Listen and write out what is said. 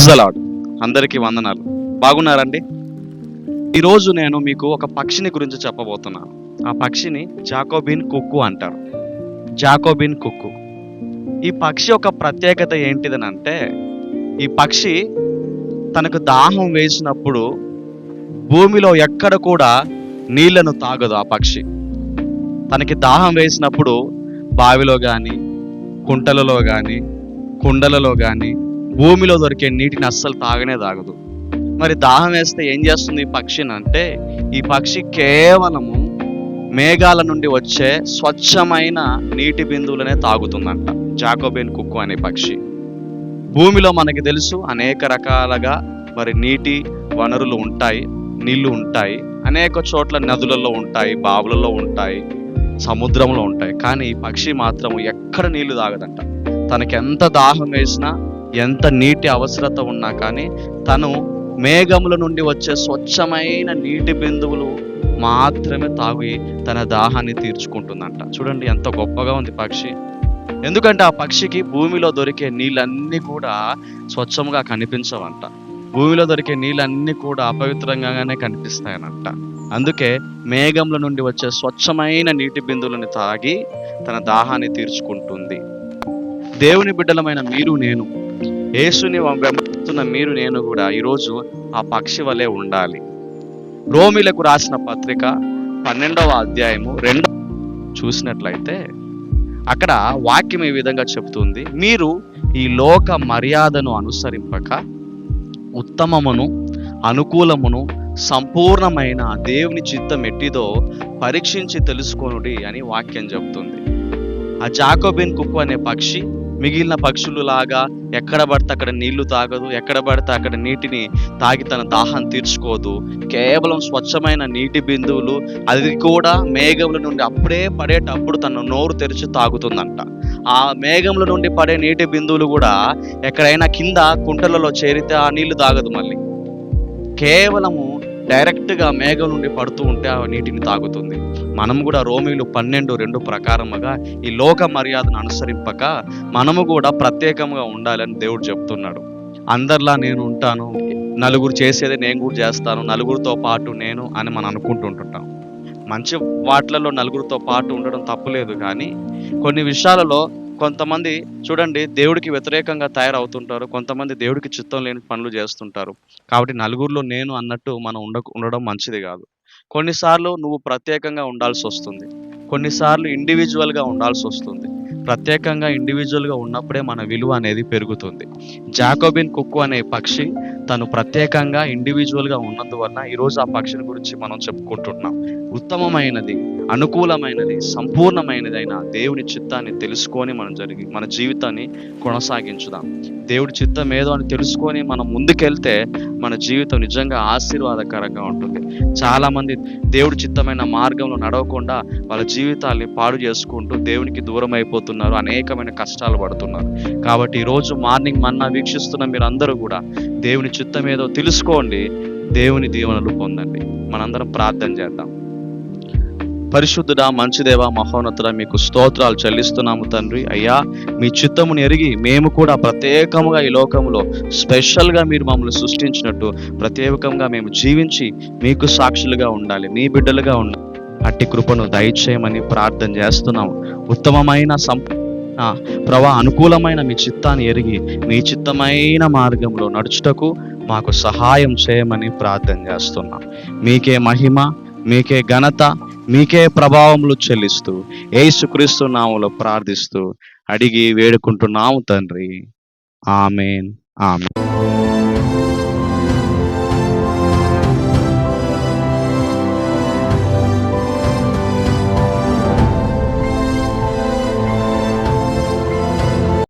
Praise the lord. అందరికీ వందనాలు. బాగున్నారండి? ఈరోజు నేను మీకు ఒక పక్షిని గురించి చెప్పబోతున్నాను. ఆ పక్షిని జాకోబిన్ కుక్కు అంటారు. జాకోబిన్ కుక్కు. ఈ పక్షి యొక్క ప్రత్యేకత ఏంటిదనంటే, ఈ పక్షి తనకు దాహం వేసినప్పుడు భూమిలో ఎక్కడ కూడా నీళ్లను తాగదు. ఆ పక్షి తనకి దాహం వేసినప్పుడు బావిలో కానీ, కుంటలలో కానీ, కుండలలో కానీ, భూమిలో దొరికే నీటిని అస్సలు తాగదు. మరి దాహం వేస్తే ఏం చేస్తుంది ఈ పక్షిని అంటే, ఈ పక్షి కేవలము మేఘాల నుండి వచ్చే స్వచ్ఛమైన నీటి బిందువులనే తాగుతుందంట. జాకోబిన్ కుక్కు అనే పక్షి. భూమిలో మనకి తెలుసు అనేక రకాలుగా మరి నీటి వనరులు ఉంటాయి, నీళ్లు ఉంటాయి, అనేక చోట్ల నదులలో ఉంటాయి, బావులలో ఉంటాయి, సముద్రంలో ఉంటాయి. కానీ ఈ పక్షి మాత్రం ఎక్కడ నీళ్లు తాగదంట. తనకి ఎంత దాహం వేసినా, ఎంత నీటి అవసరత ఉన్నా కానీ తను మేఘముల నుండి వచ్చే స్వచ్ఛమైన నీటి బిందువులు మాత్రమే తాగి తన దాహాన్ని తీర్చుకుంటుందంట. చూడండి ఎంత గొప్పగా ఉంది పక్షి. ఎందుకంటే ఆ పక్షికి భూమిలో దొరికే నీళ్ళన్నీ కూడా స్వచ్ఛంగా కనిపించవంట. భూమిలో దొరికే నీళ్ళన్నీ కూడా అపవిత్రంగానే కనిపిస్తాయనంట. అందుకే మేఘముల నుండి వచ్చే స్వచ్ఛమైన నీటి బిందువులను తాగి తన దాహాన్ని తీర్చుకుంటుంది. దేవుని బిడ్డలమైన మీరు, నేను, యేసుని వెంబడిస్తున్న మీరు, నేను కూడా ఈరోజు ఆ పక్షి వలె ఉండాలి. రోమీలకు రాసిన పత్రిక 12వ అధ్యాయము 2 చూసినట్లయితే అక్కడ వాక్యం ఈ విధంగా చెబుతుంది, మీరు ఈ లోక మర్యాదను అనుసరింపక ఉత్తమమును, అనుకూలమును, సంపూర్ణమైన దేవుని చిత్తం ఎట్టిదో పరీక్షించి తెలుసుకొనుడి అని వాక్యం చెబుతుంది. ఆ జాకోబిన్ కుక్కు అనే పక్షి మిగిలిన పక్షులు లాగా ఎక్కడ పడితే అక్కడ నీళ్లు తాగదు, ఎక్కడ పడితే అక్కడ నీటిని తాగి తన దాహం తీర్చుకోదు. కేవలం స్వచ్ఛమైన నీటి బిందువులు, అది కూడా మేఘముల నుండి అప్పుడే పడేటప్పుడు తన నోరు తెరిచి తాగుతుందంట. ఆ మేఘముల నుండి పడే నీటి బిందువులు కూడా ఎక్కడైనా కింద కుంటలలో చేరితే ఆ నీళ్లు తాగదు. మళ్ళీ కేవలము డైరెక్ట్గా మేఘం నుండి పడుతూ ఉంటే ఆ నీటిని తాగుతుంది. మనము కూడా రోమీలు 12:2 ప్రకారముగా ఈ లోక మర్యాదను అనుసరింపక మనము కూడా ప్రత్యేకంగా ఉండాలని దేవుడు చెప్తున్నాడు. అందరిలా నేను ఉంటాను, నలుగురు చేసేది నేను కూడా చేస్తాను, నలుగురితో పాటు నేను అని మనం అనుకుంటుంటాం. మంచి వాటిలలో నలుగురితో పాటు ఉండడం తప్పులేదు, కానీ కొన్ని విషయాలలో కొంతమంది చూడండి దేవుడికి వ్యతిరేకంగా తయారవుతుంటారు, కొంతమంది దేవుడికి చిత్తం లేని పనులు చేస్తుంటారు. కాబట్టి నలుగురిలో నేను అన్నట్టు మనం ఉండడం మంచిది కాదు. కొన్నిసార్లు నువ్వు ప్రత్యేకంగా ఉండాల్సి వస్తుంది, కొన్నిసార్లు ఇండివిజువల్గా ఉండాల్సి వస్తుంది. ప్రత్యేకంగా ఇండివిజువల్గా ఉన్నప్పుడే మన విలువ అనేది పెరుగుతుంది. జాకోబిన్ కుక్కు అనే పక్షి తను ప్రత్యేకంగా ఇండివిజువల్గా ఉన్నందువలన ఈరోజు ఆ పక్షిని గురించి మనం చెప్పుకుంటున్నాం. ఉత్తమమైనది, అనుకూలమైనది, సంపూర్ణమైనది అయిన దేవుని చిత్తాన్ని తెలుసుకొని మన జీవితాన్ని కొనసాగించుదాం. దేవుడి చిత్తం ఏదో అని తెలుసుకొని మనం ముందుకెళ్తే మన జీవితం నిజంగా ఆశీర్వాదకరంగా ఉంటుంది. చాలామంది దేవుడి చిత్తమైన మార్గంలో నడవకుండా వాళ్ళ జీవితాన్ని పాడు చేసుకుంటూ దేవునికి దూరం అయిపోతున్నారు, అనేకమైన కష్టాలు పడుతున్నారు. కాబట్టి ఈరోజు మార్నింగ్ మన్నా వీక్షిస్తున్న మీరందరూ కూడా దేవుని చిత్తం ఏదో తెలుసుకోండి, దేవుని దీవెనలు పొందండి. మనందరం ప్రార్థన చేద్దాం. పరిశుద్ధుడా, మంచిదేవా, మహోన్నతుడా, మీకు స్తోత్రాలు చెల్లిస్తున్నాము తండ్రి. అయ్యా, మీ చిత్తమును ఎరిగి మేము కూడా ప్రత్యేకంగా ఈ లోకంలో స్పెషల్గా మీరు మమ్మల్ని సృష్టించినట్టు ప్రత్యేకంగా మేము జీవించి మీకు సాక్షులుగా ఉండాలి, మీ బిడ్డలుగా ఉండాలి. అట్టి కృపను దయచేయమని ప్రార్థన చేస్తున్నాము. ఉత్తమమైన అనుకూలమైన మీ చిత్తాన్ని ఎరిగి మీ చిత్తమైన మార్గంలో నడుచుటకు మాకు సహాయం చేయమని ప్రార్థన చేస్తున్నాం. మీకే మహిమ, మీకే ఘనత, మీకే ప్రభావములు చెల్లిస్తూ యేసుక్రీస్తు నామములో ప్రార్థిస్తూ అడిగి వేడుకుంటున్నాము తండ్రి. ఆమేన్, ఆమేన్.